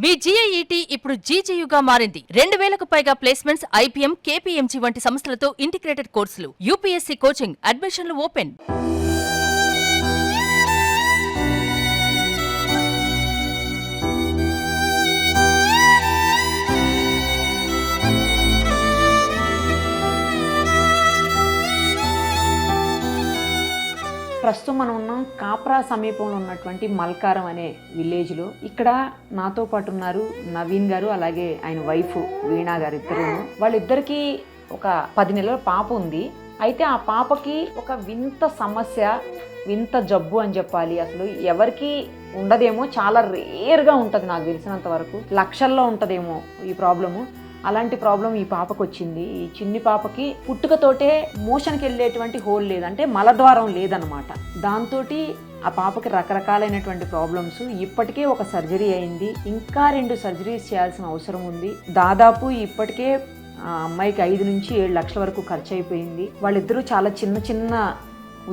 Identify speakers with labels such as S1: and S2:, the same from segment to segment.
S1: మీ GIET ఇప్పుడు GGUగా మారింది. 2000కు పైగా ప్లేస్మెంట్స్, IPM, KPMG వంటి సంస్థలతో ఇంటిగ్రేటెడ్ కోర్సులు. UPSC కోచింగ్, అడ్మిషన్లు ఓపెన్.
S2: ప్రస్తుతం మనం ఉన్నాం కాప్రా సమీపంలో ఉన్నటువంటి మల్కారం అనే విలేజ్లో. ఇక్కడ నాతో పాటు ఉన్నారు నవీన్ గారు, అలాగే ఆయన వైఫ్ వీణా గారు. వాళ్ళిద్దరికీ ఒక 10 నెలల పాప ఉంది. అయితే ఆ పాపకి ఒక వింత సమస్య, వింత జబ్బు అని చెప్పాలి. అసలు ఎవరికి ఉండదేమో, చాలా రేర్గా ఉంటుంది నాకు తెలిసినంత వరకు. లక్షల్లో ఉంటుందేమో ఈ ప్రాబ్లము. అలాంటి ప్రాబ్లం ఈ పాపకు వచ్చింది. ఈ చిన్ని పాపకి పుట్టుకతోటే మోషన్కి వెళ్ళేటువంటి హోల్ లేదు, అంటే మలద్వారం లేదనమాట. దాంతో ఆ పాపకి రకరకాలైనటువంటి ప్రాబ్లమ్స్. ఇప్పటికే ఒక సర్జరీ అయింది, ఇంకా 2 సర్జరీస్ చేయాల్సిన అవసరం ఉంది. దాదాపు ఇప్పటికే ఆ అమ్మాయికి 5 నుంచి 7 లక్షల వరకు ఖర్చు అయిపోయింది. వాళ్ళిద్దరూ చాలా చిన్న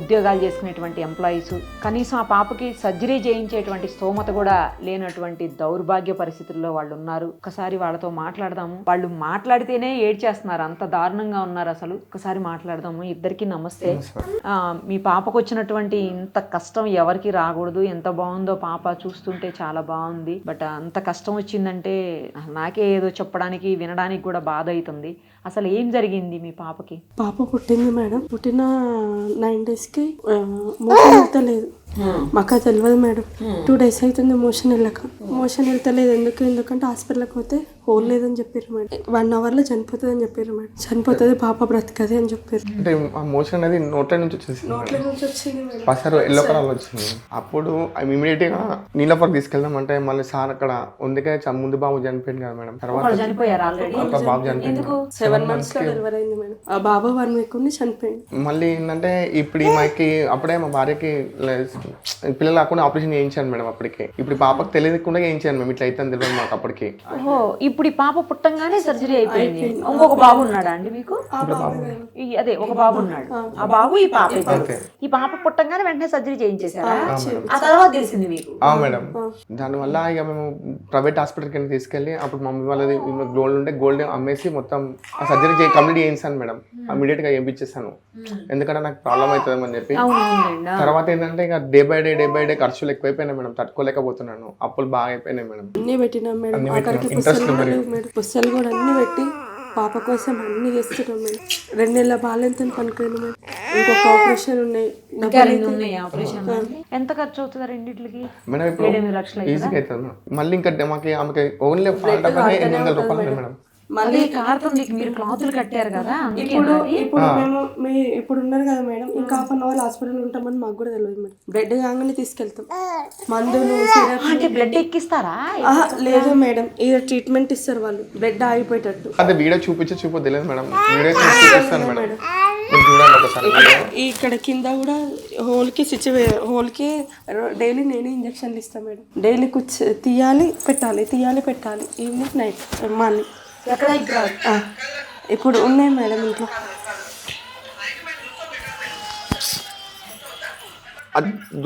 S2: ఉద్యోగాలు చేసుకునేటువంటి ఎంప్లాయీస్. కనీసం ఆ పాపకి సర్జరీ చేయించేటువంటి స్తోమత కూడా లేనటువంటి దౌర్భాగ్య పరిస్థితుల్లో వాళ్ళు ఉన్నారు. ఒకసారి వాళ్ళతో మాట్లాడదాము. వాళ్ళు మాట్లాడితేనే ఏడ్చేస్తున్నారు, అంత దారుణంగా ఉన్నారు అసలు. ఒకసారి మాట్లాడదాము. ఇద్దరికి నమస్తే. మీ పాపకు వచ్చినటువంటి ఇంత కష్టం ఎవరికి రాకూడదు. ఎంత బాగుందో పాప, చూస్తుంటే చాలా బాగుంది. బట్ అంత కష్టం వచ్చిందంటే నాకే ఏదో చెప్పడానికి వినడానికి కూడా బాధ అవుతుంది. అసలు ఏం జరిగింది మీ పాపకి?
S3: పాప పుట్టింది మేడం. పుట్టిన 9 డేస్కి మోషన్ వెళ్తలేదు. మాకు తెలియదు మేడం. 2 డేస్ అవుతుంది మోషన్ వెళ్తలేదు. ఎందుకంటే హాస్పిటల్కి పోతే హోల్ లేదని చెప్పారు మేడం. 1 అవర్లో చనిపోతుంది అని చెప్పారు మేడం. చనిపోతుంది, పాప బ్రతకది అని చెప్పారు.
S4: అంటే ఆ మోషన్ అనేది నోట్ల నుంచి
S3: వచ్చింది మేడం.
S4: పసరు ఎల్లో కలర్ వచ్చింది. అప్పుడు ఇమీడియట్ గా నీళ్ళపరకు తీసుకెళ్దాం అంటే మళ్ళీ సార్ అక్కడ ఉందికే ముందు బాబు చనిపోయింది కదా మేడం. తర్వాత బాబు చనిపోయింది.
S3: 7 months లో డెలివరీ అయింది మేడం. ఆ బాబు 1 week ఉండి చనిపోయింది.
S4: మళ్ళీ ఏంటంటే ఇప్పుడు ఈ మాకి అప్పుడే మా భార్యకి పిల్లలు కాకుండా ఆపరేషన్ చేయించాను మేడం. అప్పటికే ఇప్పుడు పాపకు తెలియకుండా చేయించాను మేము. ఇట్లా అయితే తెలియదు మాకు అప్పటికి.
S2: ఇప్పుడు ఈ పాప పుట్టంగానే సర్జరీ అయిపోయింది. ఇంకొక బాబు ఉన్నాడా అండి మీకు? అదే ఒక బాబు ఉన్నాడు. ఆ బాబు ఈ పాప. ఈ పాప పుట్టంగానే వెంటనే సర్జరీ చేయించేసారా? ఆ తర్వాత తెలిసింది మీకు?
S4: మేడం. దానివల్ల ఇక మేము ప్రైవేట్ హాస్పిటల్ కింద తీసుకెళ్ళి అప్పుడు మమ్మీ వాళ్ళది గోల్డ్ ఉంటే గోల్డ్ అమ్మేసి మొత్తం ఆ సర్జరీ కంప్లీట్ చేయించాను మేడం. ఇమీడియట్ గా చేయించేసాను, ఎందుకంటే నాకు ప్రాబ్లం అవుతుందని చెప్పి. తర్వాత ఏంటంటే ఇక డే బై డే ఖర్చులు ఎక్కువైపోయినాయి మేడం. తట్టుకోలేకపోతున్నాను. అప్పులు బాగా అయిపోయినాయి మేడం.
S3: అన్ని పెట్టినాం మేడం. పుస్తలు కూడా అన్ని పెట్టి పాప కోసం అన్ని చేస్తున్నాం మేడం. 2 నెలల బాలెంత పనుకోండి మేడం. ఇంకొక ఆపరేషన్ ఉన్నాయి.
S2: ఎంత ఖర్చు అవుతుంది రెండింటికి?
S4: మేడం ఇప్పుడు ఈజీగా అవుతుంది మేడం. మళ్ళీ ఇంకా ఆమెకి ఓన్లీ 800 రూపాయలు మేడం.
S2: మళ్ళీ మీరు క్లాతులు కట్టారు కదా.
S3: ఇప్పుడు ఉన్నారు కదా మేడం, ఇంకా 1/2 hour హాస్పిటల్ ఉంటామని మాకు కూడా తెలియదు మేడం. బ్లడ్ కాగానే తీసుకెళ్తాం. మందులు
S2: అంటే బ్లడ్ ఎక్కిస్తారా?
S3: లేదు మేడం, ఇది ట్రీట్మెంట్ ఇస్తారు వాళ్ళు, బ్లడ్ ఆగిపోయేటట్టు.
S4: అదే వీడియో చూపించో తెలియదు మేడం. వీడియో చూపిస్తాను మేడం.
S3: ఇక్కడ కింద కూడా హోల్కి హోల్కి డైలీ నేనే ఇంజక్షన్లు ఇస్తాను మేడం. డైలీ తీయాలి పెట్టాలి ఈవినింగ్ నైట్ మార్నింగ్. ఇప్పుడు ఉన్నాయి మేడం ఇంట్లో.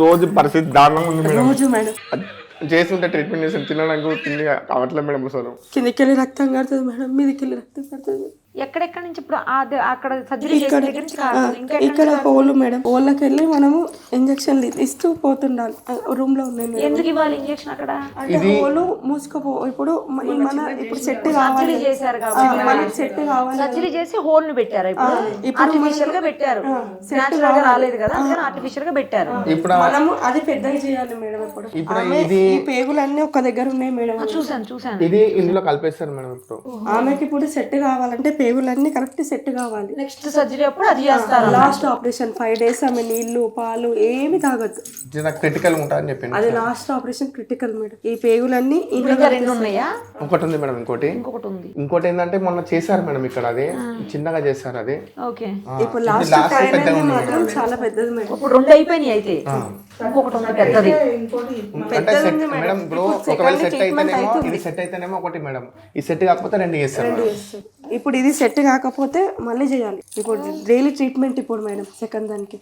S4: రోజు పరిస్థితి దారుణంగా ఉంది మేడం.
S3: రోజు మేడం
S4: చేస్తుంటే ట్రీట్మెంట్ చేసి తినడానికి తిండి కావట్లేదు మేడం. అసలు
S3: కిందకి వెళ్ళి రక్తం కడుతుంది మేడం, మీదకి వెళ్ళి రక్తం కడుతుంది.
S2: ఎక్కడెక్కడ నుంచి ఇప్పుడు అక్కడ సర్జరీ
S3: ఇక్కడ హోల్ మేడం. హోల్కి వెళ్ళి మనము ఇంజక్షన్లు ఇస్తూ పోతుండాలి. రూమ్ లో ఉన్నాయి.
S2: ఎందుకు ఇవ్వాలి ఇంజక్షన్ అక్కడ?
S3: అంటే హోల్ మూసుకోపో. ఇప్పుడు సెట్ కావాలి, సెట్ కావాలి.
S2: సర్జరీ చేసి హోల్ ని పెట్టారు. ఇప్పుడు ఆర్టిఫిషియల్ గా పెట్టారు. నేచురల్ గా రాలేదు కదా, ఆర్టిఫిషియల్ గా పెట్టారు.
S4: ఇప్పుడు
S3: మనము అది పెద్దగా చేయాలి మేడం. ఇప్పుడు ఈ పేగులన్నీ ఒక దగ్గర ఉన్నాయి మేడం.
S2: చూసాను.
S4: ఇది ఇందులో కలిపేస్తారు మేడం. ఇప్పుడు
S3: ఆమెకి ఇప్పుడు సెట్ కావాలంటే పేగులన్నీ కరెక్ట్ సెట్ కావాలి.
S2: నెక్స్ట్ సర్జరీ అప్పుడు అది చేస్తారు.
S3: లాస్ట్ ఆపరేషన్ 5 days ఆమె నీళ్లు పాలు ఏమి తాగద్దు.
S4: క్రిటికల్ ఉంటుందని చెప్పి
S3: అది లాస్ట్ ఆపరేషన్ క్రిటికల్ మేడం. ఈ పేగులన్నీ
S2: ఇంకా 2 ఉన్నాయా?
S4: ఒకటి ఉంది మేడం. ఇంకోటి ఏంటంటే మొన్న చేశారు మేడం. ఇక్కడ అది చిన్నగా చేశారు అది.
S2: ఓకే.
S3: ఇప్పుడు లాస్ట్ మాత్రం చాలా పెద్దది మేడం.
S2: ఇప్పుడు 2 అయిపోయినాయి. అయితే ఇంకొకటి ఉంది పెద్దది.
S4: మేడం ఇప్పుడు ఒకవేళ సెట్ అయితేనేమో ఇది సెట్ అయితేనేమో ఒకటి మేడం. ఈ సెట్ కాకపోతే 2 చేస్తారు.
S3: ఇప్పుడు ఇది ఇది సెట్ కాకపోతే మళ్ళీ చేయాలి. ఇప్పుడు డైలీ ట్రీట్మెంట్ ఇప్పుడు మేడం సెకండ్ దానికి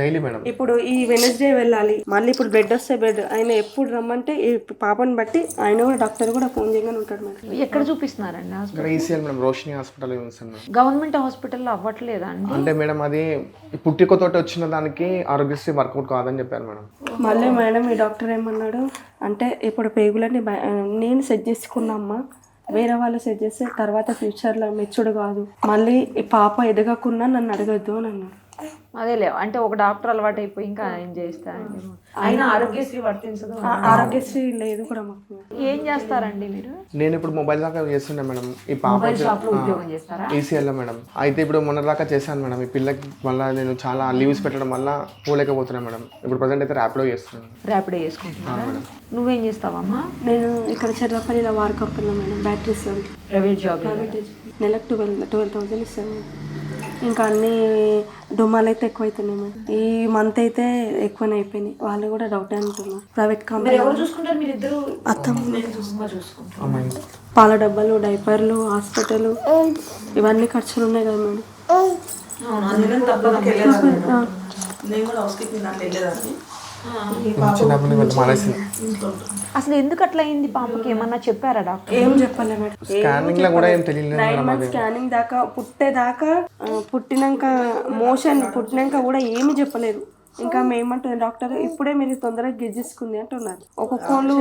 S4: డైలీ మేడం.
S3: ఇప్పుడు ఈ వెనస్డే వెళ్ళాలి, మళ్ళీ ఇప్పుడు బెడ్ వస్తే బెడ్ ఆయన ఎప్పుడు రమ్మంటే ఈ పాపని బట్టి ఆయన కూడా డాక్టర్ కూడా ఫోన్ చేయగానే ఉంటాడు మేడం.
S2: ఎక్కడ చూపిస్తున్నారండి hospital?
S4: ECL madam, Roshini hospital ఉంది.
S2: గవర్నమెంట్ హాస్పిటల్లో అవ్వట్లేదా అండి?
S4: అంటే మేడం అది పుట్టికతోటి వచ్చిన దానికి ఆరోగ్యశ్రీ వర్కౌట్ కాదని చెప్పారు మేడం.
S3: మళ్ళీ మేడం ఈ డాక్టర్ ఏమన్నాడు అంటే ఇప్పుడు పేగులని నేను సెట్ చేసుకున్నామ్మా, వేరే వాళ్ళు సెట్ చేస్తే తర్వాత ఫ్యూచర్లో మెచ్చుడు కాదు, మళ్ళీ ఈ పాప ఎదగకున్నా నన్ను అడగద్దు అని అన్నాడు.
S2: అదేలే, అంటే ఒక డాక్టర్ అలవాటు అయిపోయి ఇంకా ఆయన చేస్తారండి. ఆయన ఆరోగ్యశ్రీ వర్తించదు.
S3: ఆరోగ్యశ్రీ లేదు కూడా మాకు.
S2: ఏం చేస్తారండి మీరు?
S4: నేను ఇప్పుడు మొబైల్ దాకా చేస్తుండే మేడం. ఈ పాప
S2: ఉద్యోగం చేస్తారా?
S4: ఈసీఎల్ లో మేడం. అయితే ఇప్పుడు మొన్న దాకా చేశాను మేడం. ఈ పిల్లకి మళ్ళీ నేను చాలా లీవ్స్ పెట్టడం వల్ల పోలేకపోతున్నాను మేడం. ఇప్పుడు ప్రజెంట్ అయితే ర్యాపిడో చేస్తున్నాను.
S2: ర్యాపిడో చేసుకుంటున్నారా? నువ్వేం చేస్తావమ్మా?
S3: నేను ఇక్కడ చెర్రపల్లిలో వర్క్ అవుతున్నా మేడం, బ్యాటరీస్
S2: ప్రైవేట్ జాబ్.
S3: నెలకు 12,000 ఇస్తాను. ఇంకా అన్ని డుమ్మాలు అయితే ఎక్కువ అవుతున్నాయి మేడం. ఈ మంత్ అయితే ఎక్కువనే అయిపోయినాయి. వాళ్ళు కూడా డౌట్ అంటున్నారు. ప్రైవేట్ కంపెనీ
S2: చూసుకుంటారు మీరు ఇద్దరు?
S4: అమ్మాయి
S3: పాల డబ్బాలు, డైపర్లు, హాస్పిటల్ ఇవన్నీ ఖర్చులు ఉన్నాయి కదా మేడం.
S4: చిన్నప్పుడు వెళ్ళి మానేసింది.
S2: అసలు ఎందుకు అట్లా అయింది పాపకి? ఏమన్నా చెప్పారా డాక్టర్?
S3: ఏం చెప్పలే మేడం.
S4: స్కానింగ్ లో కూడా ఏం తెలియలేదు
S3: 9 months స్కానింగ్ దాకా, పుట్టేదాకా, పుట్టినాక మోషన్ పుట్టినాక కూడా ఏమి చెప్పలేదు. ఇంకా మేమంటుంది డాక్టర్ ఇప్పుడే మీరు తొందరగా గెజ్జేసుకుంది అంటున్నారు. ఒక్కొక్కళ్ళు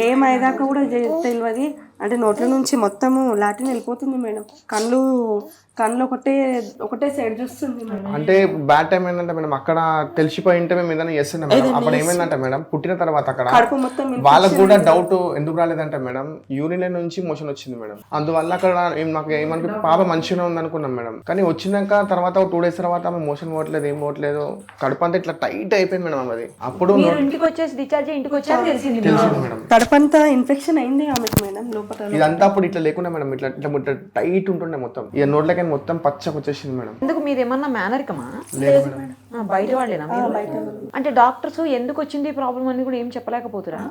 S3: ఏమైదాకా కూడా తెలియదు. అంటే నోట్ల నుంచి మొత్తము లాటిన్ వెళ్ళిపోతుంది మేడం. కళ్ళు ఒకటే సైడ్ చూస్తుంది మేడం.
S4: అంటే బ్యాడ్ టైం ఏంటంటే మేడం, అక్కడ తెలిసిపోయి ఉంటే మేము ఏదైనా చేస్తున్నాం మేడం. అప్పుడు ఏమైందంటే మేడం, పుట్టిన తర్వాత అక్కడ
S3: కడుపు మొత్తం
S4: వాళ్ళకు కూడా డౌట్ ఎందుకు రాలేదంటే మేడం, యూరిన్ నుంచి మోషన్ వచ్చింది మేడం. అందువల్ల అక్కడ నాకు ఏమనుకు పాప మంచిగా ఉంది అనుకున్నాం మేడం. కానీ వచ్చినాక తర్వాత 2 days తర్వాత ఆమె మోషన్ పోవట్లేదు, ఏం పోవట్లేదు, కడుపు అంతా ఇట్లా టైట్ అయిపోయింది మేడం. అది అప్పుడు
S2: ఇంటికి వచ్చేసి డిశ్చార్జ్ ఇంటికి వచ్చాక తెలిసింది
S4: మేడం.
S3: కడుపంతా ఇన్ఫెక్షన్ అయింది ఆమెకు మేడం లోపల.
S4: ఇదంతా అప్పుడు ఇట్లా లేకుండా మేడం, ఇట్లా ఇట్లా టైట్ ఉంటుండే మొత్తం. ఇక నోట్లకి మొత్తం పచ్చగా వచ్చేసింది మేడం.
S2: ఎందుకు మీరు ఏమన్నా మేనరికమా?
S4: లేదు మేడం.
S2: బయట వాళ్ళేనా? అంటే డాక్టర్స్ ఎందుకు వచ్చింది ప్రాబ్లం అని కూడా ఏం చెప్పలేకపోతురా?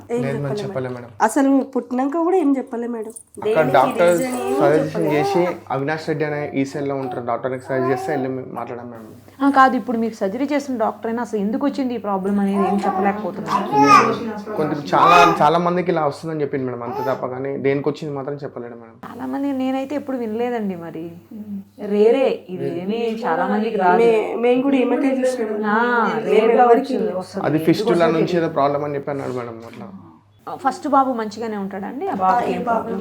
S4: చెప్పలే మేడం.
S3: అసలు పుట్టినాక కూడా ఏం చెప్పలే మేడం.
S4: అక్కడ డాక్టర్ సజెషన్ చేసి అవినాష్ రెడ్డి అనే ఈసీఎల్ లో ఉంటారు, డాక్టర్ సజెస్ట్ చేస్తే వెళ్ళి మాట్లాడాం మేడం.
S2: కాదు, ఇప్పుడు మీకు సర్జరీ చేసిన డాక్టర్ అయినా అసలు ఎందుకు వచ్చింది ఈ ప్రాబ్లం అనేది ఏం చెప్పలేకపోతున్నారు.
S4: కొంచెం చాలా మందికి ఇలా వస్తుందని చెప్పింది మేడం, అంతే తప్ప కానీ దేనికి వచ్చింది మాత్రం చెప్పలేడు మేడం.
S2: చాలా మంది నేనైతే ఎప్పుడు వినలేదండి. మరి రేరే ఇది ఏమి చాలా మందికి రాదు.
S3: మేము కూడా ఏమైతే
S4: అది ఫిస్టులా నుంచి ఏదో ప్రాబ్లం అని చెప్పి అన్నాడు మేడం. అట్లా
S2: ఫస్ట్ బాబు మంచిగానే ఉంటాడండి? ఆ బాబుకి ఏం ప్రాబ్లం?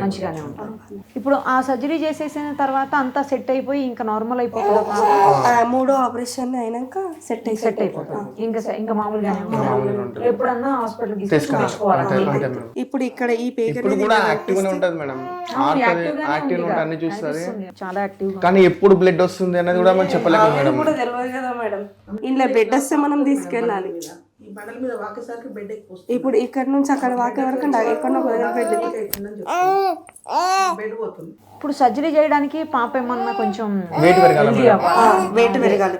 S2: మంచిగానే ఉంటాడు. ఇప్పుడు ఆ సర్జరీ చేసేసిన తర్వాత అంతా సెట్ అయిపోయి ఇంకా నార్మల్ అయిపోతుంది.
S3: 3వ ఆపరేషన్ అయినాక సెట్
S2: అయిపోతుంది. ఇంకా మామూలుగానే ఉంటాడు. ఎప్పుడన్నా హాస్పిటల్ తీసుకోవాలి.
S3: ఇప్పుడు ఇక్కడ ఈ
S4: ఇప్పుడు కూడా యాక్టివ్ గానే ఉంటది మేడం. యాక్టివ్ గా అన్ని చూస్తుంది,
S2: చాలా యాక్టివ్.
S4: కానీ ఎప్పుడు బ్లడ్ వస్తుంది అనేది కూడా మనం చెప్పలేము మేడం.
S3: కూడా తెలియదు కదా మేడం. ఇంట్లో బెడ్ వస్తే మనం తీసుకెళ్ళాలి. ఇప్పుడు ఇక్కడ నుంచి అక్కడ వాకే వరకు ఎక్కడో బెడ్ పోతుంది.
S2: ఇప్పుడు సర్జరీ చేయడానికి పాప ఏమన్నా కొంచెం
S4: వెయిట్ పెరగాలి.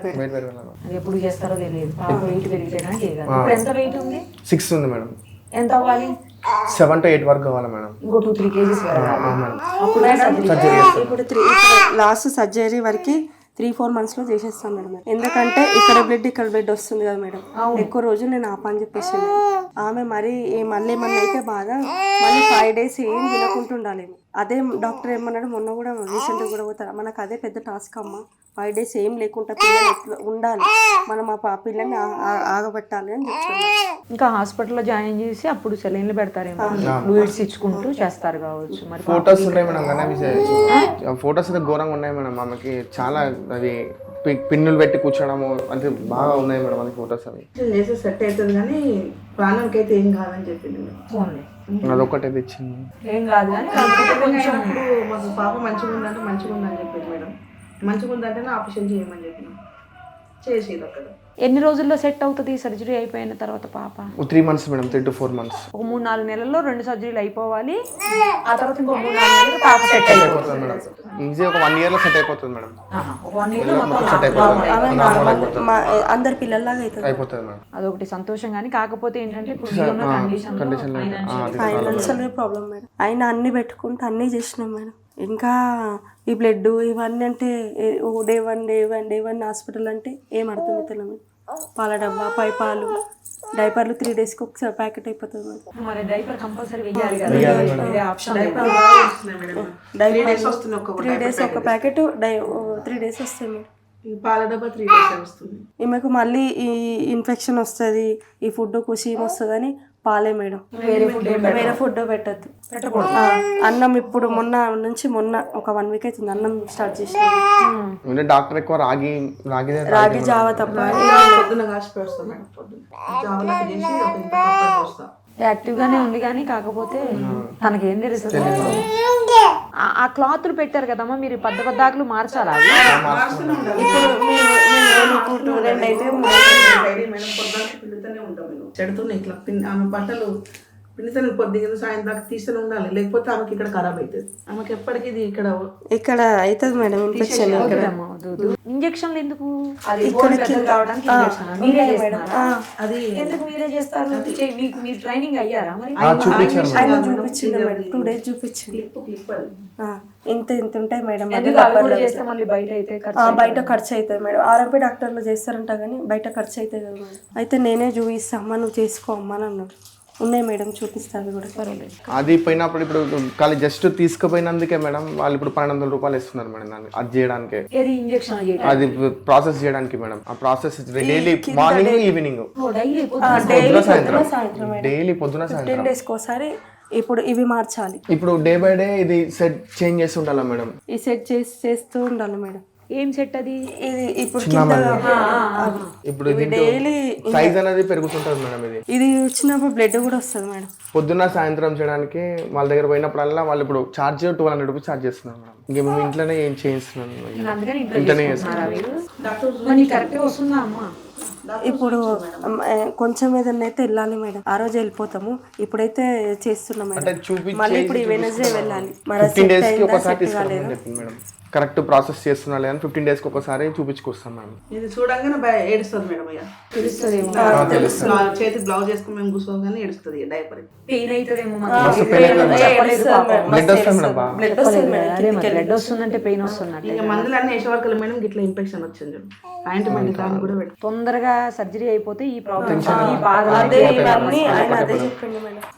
S2: ఎప్పుడు చేస్తారో తెలియదు. పాప వెయిట్ పెరిగితేనే చేయగలరు. ఇప్పుడు ఎంత వెయిట్ ఉంది?
S4: 6 ఉంది మేడం.
S2: ఎంత అవ్వాలి?
S4: 7 to 8 వరకు కావాలి మేడం.
S2: ఇంకో 2-3 kgs
S3: ఇప్పుడు లాస్ట్ సర్జరీ వరకు 3-4 months లో చేసేస్తాను మేడం. ఎందుకంటే ఇక్కడ బ్లడ్ వస్తుంది కదా మేడం, ఎక్కువ రోజులు నేను ఆపని చెప్పేసి ఆమె మరి మళ్ళీ అయితే బాగా మళ్ళీ 5 days ఏం తినకుంటుండాలి. అదే డాక్టర్ ఏమన్నాడు మొన్న కూడా రీసెంట్గా కూడా పోతారు, మనకు అదే పెద్ద టాస్క్ అమ్మ. 5 days ఏం లేకుండా పిల్లలు ఉండాలి, మనం ఆ పిల్లల్ని ఆగబెట్టాలి అని చెప్తాను.
S2: ఇంకా హాస్పిటల్లో జాయిన్ చేసి అప్పుడు సెలైన్లు పెడతారేమో, ఫ్లూయిడ్స్ ఇచ్చుకుంటూ చేస్తారు కావచ్చు. మరి
S4: ఫోటోస్ ఉన్నాయి మేడం, కానీ ఫోటోస్ అయితే ఘోరంగా ఉన్నాయి మేడం. ఆమెకి చాలా అది పిన్నులు పెట్టి కూర్చోడము అంటే బాగా ఉన్నాయి మేడం అది ఫోటోస్. అవి
S5: చేస్తే సెట్ అవుతుంది కానీ ప్రాణంకి అయితే ఏం కాదని చెప్పింది.
S4: అదొకటి ఇచ్చింది,
S2: ఏం కాదు కానీ కొంచెం
S5: మాకు పాప మంచిగా ఉందంటే మంచిగా ఉందని చెప్పింది మేడం. మంచిగా ఉందంటే ఆపరేషన్ చేయమని చెప్పినాం, చేసేది అక్కడ.
S2: ఎన్ని రోజుల్లో సెట్ అవుతుంది సర్జరీ అయిపోయిన తర్వాత పాప?
S4: 3 months మేడం, 3 to 4 months.
S2: ఒక 3-4 నెలల్లో 2 సర్జరీలు అయిపోవాలి. ఆ తర్వాత ఇంకో 3-4 నెలలు పాప సెట్ అయిపోతుంది
S4: మేడం. ఈజీ ఒక 1 year లో సెట్ అయిపోతుంది మేడం.
S2: ఒక 1 year లో మొత్తం
S4: సెట్ అయిపోతుంది,
S3: అందరి పిల్లల్లాగా అవుతుంది.
S4: అయిపోతుంది మేడం.
S2: అదొకటి సంతోషం. కానీ కాకపోతే ఏంటంటే
S4: కండిషన్
S3: ఫైనాన్షియల్ ప్రాబ్లం మేడం. ఆయన అన్ని పెట్టుకుంటే అన్నీ చేసినాం మేడం. ఇంకా ఈ బ్లడ్ ఇవన్నీ అంటే డే వన్ హాస్పిటల్ అంటే ఏం అర్థమవుతలే మేడం. పాల డబ్బా, పై పాలు, డైపర్లు 3 daysకి ఒకసారి ప్యాకెట్ అయిపోతుంది మేడం.
S2: మరి డైపర్ కంపల్సరీ వేయాలి కదా, వేరే ఆప్షన్ లేదు.
S3: డైపర్ 3 days ఒక ప్యాకెట్ 3 days వస్తాయి మేడం.
S5: ఈ పాల డబ్బా 3 days వస్తుంది.
S3: ఈమెకు మళ్ళీ ఈ ఇన్ఫెక్షన్ వస్తుంది, ఈ ఫుడ్ కుషీం వస్తుంది అని పాలే మేడం. వేరే ఫుడ్ పెట్టద్దు. అన్నం ఇప్పుడు మొన్న ఒక 1 week అవుతుంది అన్నం స్టార్ట్ చేసిన.
S4: డాక్టర్ ఎక్కువ
S3: రాగి జావ తప్ప
S5: పొద్దున కాసి పెడతాం మేడం. పొద్దున జావలకు చేసి ఒక ఇంత కప్పని పోస్తాం.
S2: యాక్టివ్ గానే ఉంది కానీ కాకపోతే తనకేం తెలుస్తుంది. ఆ క్లాత్లు పెట్టారు కదమ్మా, మీరు పద్దాకులు మార్చాలా?
S5: పిండితోనే ఉంటాం మేము. చెడుతున్నాయి ఇట్లా ఆమె బట్టలు పిండితోనే పొద్దున్న సాయం దాకా తీస్తూనే ఉండాలి, లేకపోతే ఆమెకి ఇక్కడ ఖరాబ్ అవుతుంది. ఆమెకి ఎప్పటికీ ఇది ఇక్కడ
S3: అవుతుంది మేడం ఇన్ఫెక్షన్.
S2: ఇంజక్షన్లు ఎందుకు?
S5: అది
S2: ఎందుకు మీరే చేస్తారు? మీరు ట్రైనింగ్ అయ్యారా మరి?
S3: ఆయన చూపించింది మేడం, 2 days చూపించింది. ఇంత ఉంటాయి మేడం.
S2: చేస్తే మళ్ళీ
S3: బయట ఖర్చు అవుతుంది మేడం. ఆర్ఎంపీ డాక్టర్లు చేస్తారంట కానీ బయట ఖర్చు అవుతుంది కదా మేడం. అయితే నేనే చూపిస్తా అమ్మా, నువ్వు చేసుకో అమ్మా అని అన్నాడు. ఉన్నాయి మేడం, చూపిస్తాను కూడా. పర్వాలేదు.
S4: అది పోయినప్పుడు ఇప్పుడు ఖాళీ జస్ట్ తీసుకుపోయినందుకే మేడం వాళ్ళు ఇప్పుడు 1200 రూపాయలు ఇస్తున్నారు మేడం దాన్ని అది చేయడానికి. అది ప్రాసెస్ చేయడానికి మేడం. ఆ process daily morning evening daily పొద్దున
S3: 10 days ఒకసారి. ఇప్పుడు ఇవి మార్చాలి.
S4: ఇప్పుడు డే బై డే ఇది సెట్ చేంజ్ చేస్తూ ఉండాలా మేడం?
S3: ఈ సెట్ చేస్తూ ఉండాలి మేడం.
S2: ఏం సెట్ అది?
S3: ఇది ఇప్పుడు
S4: ఇప్పుడు డైలీ సైజ్ అనేది పెరుగుతుంటది మేడం.
S3: ఇది వచ్చినప్పుడు బ్లడ్ కూడా వస్తుంది మేడం.
S4: పొద్దున్న సాయంత్రం చేయడానికి వాళ్ళ దగ్గర పోయినప్పుడల్లా వాళ్ళు ఇప్పుడు ఛార్జ్ 1200 రూపీస్ ఛార్జ్ చేస్తున్నారు మేడం. ఇంక మేము ఇంట్లోనే ఏం చేయిస్తున్నాను, ఇంట్లోనే చేస్తున్నాను.
S3: ఇప్పుడు కొంచెం ఏదన్నా అయితే వెళ్ళాలి మేడం. ఆ రోజు వెళ్ళిపోతాము. ఇప్పుడైతే చేస్తున్నాం మేడం. మళ్ళీ ఇప్పుడు Wednesday వెళ్ళాలి.
S4: 15 days కి ఒకసారి తీసుకెళ్ళమని చెప్పింది మేడం. కరెక్ట్ ప్రాసెస్ చేస్తున్నా లేదని 15 days కి ఒకసారి చూపించుకొస్తాం మేడం.
S5: ఇది చూడంగానే ఏడుస్తుంది మేడం. ఇక చేతి బ్లౌజ్ వేసుకుని మేము కూర్చోగానే ఏడుస్తుంది. డైపర్
S2: బ్లడ్ వస్తుందంటే పెయిన్ వస్తుంది.
S5: ఇక మందులన్నీ వేసే వరకు మేడం ఇట్లా ఇన్ఫెక్షన్ వచ్చింది. ఆయింట్మెంట్ కానీ కూడా పెట్టి
S2: తొందరగా సర్జరీ అయిపోతే ఈ ప్రాబ్లమ్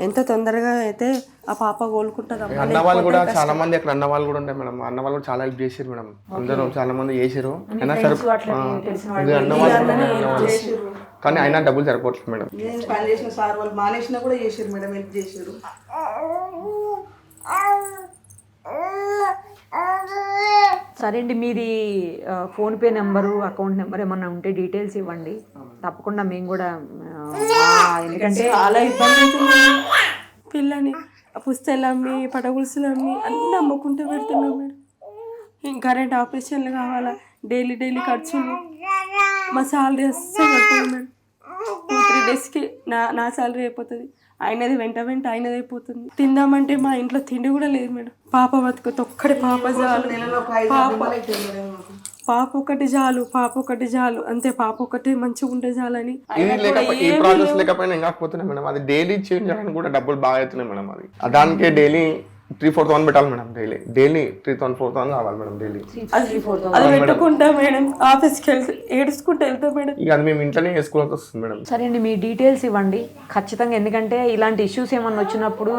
S3: ఎంత తొందరగా అయితే ఆ పాప కోలుకుంటుంది.
S4: అన్న వాళ్ళు కూడా చాలా మంది అక్కడ అన్న వాళ్ళు కూడా ఉంటాయి మేడం. అన్న వాళ్ళు కూడా చాలా హెల్ప్ చేసారు మేడం. అందరూ చాలా మంది చేసారు అయినా సరే అన్న వాళ్ళు కానీ అయినా డబ్బులు సరిపోవట్లేదు మేడం.
S5: పని చేసిన సార్ వాళ్ళు మానేసినా కూడా చేసారు మేడం, హెల్ప్ చేసారు.
S2: సరే అండి, మీది ఫోన్పే నెంబరు, అకౌంట్ నెంబర్ ఏమన్నా ఉంటే డీటెయిల్స్ ఇవ్వండి. తప్పకుండా మేము కూడా, ఎందుకంటే
S3: చాలా ఇబ్బంది అవుతుంది పిల్లని. పుస్తకాలు అమ్మి పటగులుసులు అమ్మి అన్నీ అమ్ముకుంటూ పెడుతున్నాం మేడం. ఇంకా 2 ఆపరేషన్లు కావాలా, డైలీ ఖర్చులు. మా శాలరీ అస్సలు అయిపోతుంది మేడం. 2-3 daysకి నా శాలరీ అయిపోతుంది. ఆయనది వెంట ఆయనది అయిపోతుంది. తిందామంటే మా ఇంట్లో తిండి కూడా లేదు మేడం. పాప బతుకుతో ఒక్కడి పాప చాలు, పాప ఒకటి చాలు అంతే. పాప ఒకటి మంచిగా ఉంటే చాలని.
S4: ఈ ప్రాసెస్ లేకపోయినా ఇంకా పోతున్నాయి మేడం. అది డైలీ చేంజ్ చేయడానికి కూడా డబ్బులు బాగా అవుతున్నాయి మేడం. అది దానికే డైలీ 3,000-4,000 పెట్టాలి మేడం. డైలీ 3,000-4,000 కావాలి మేడం. డైలీ
S3: అది పెట్టుకుంటా మేడం. ఆఫీస్కి వెళ్తే ఏడుచుకుంటూ వెళ్తా మేడం.
S4: ఇక అది మేము ఇంట్లోనే వేసుకోవాల్సి వస్తుంది మేడం.
S2: సరే అండి, మీ డీటెయిల్స్ ఇవ్వండి ఖచ్చితంగా. ఎందుకంటే ఇలాంటి ఇష్యూస్ ఏమన్నా వచ్చినప్పుడు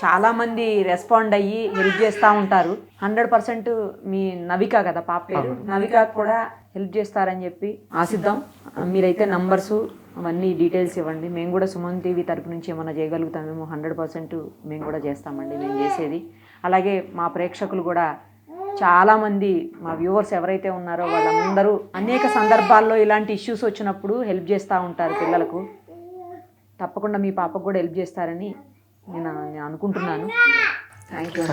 S2: చాలామంది రెస్పాండ్ అయ్యి హెల్ప్ చేస్తూ ఉంటారు. 100% మీ నవిక కదా పాప పేరు, నవిక కూడా హెల్ప్ చేస్తారని చెప్పి ఆశిద్దాం. మీరైతే నంబర్సు అవన్నీ డీటెయిల్స్ ఇవ్వండి. మేము కూడా సుమన్ టీవీ తరపు నుంచి ఏమైనా చేయగలుగుతామేమో 100% మేము కూడా చేస్తామండి, మేము చేసేది. అలాగే మా ప్రేక్షకులు కూడా చాలామంది, మా వ్యూవర్స్ ఎవరైతే ఉన్నారో వాళ్ళందరూ అనేక సందర్భాల్లో ఇలాంటి ఇష్యూస్ వచ్చినప్పుడు హెల్ప్ చేస్తూ ఉంటారు పిల్లలకు. తప్పకుండా మీ పాపకు కూడా హెల్ప్ చేస్తారని నేను అనుకుంటున్నాను. Thank you.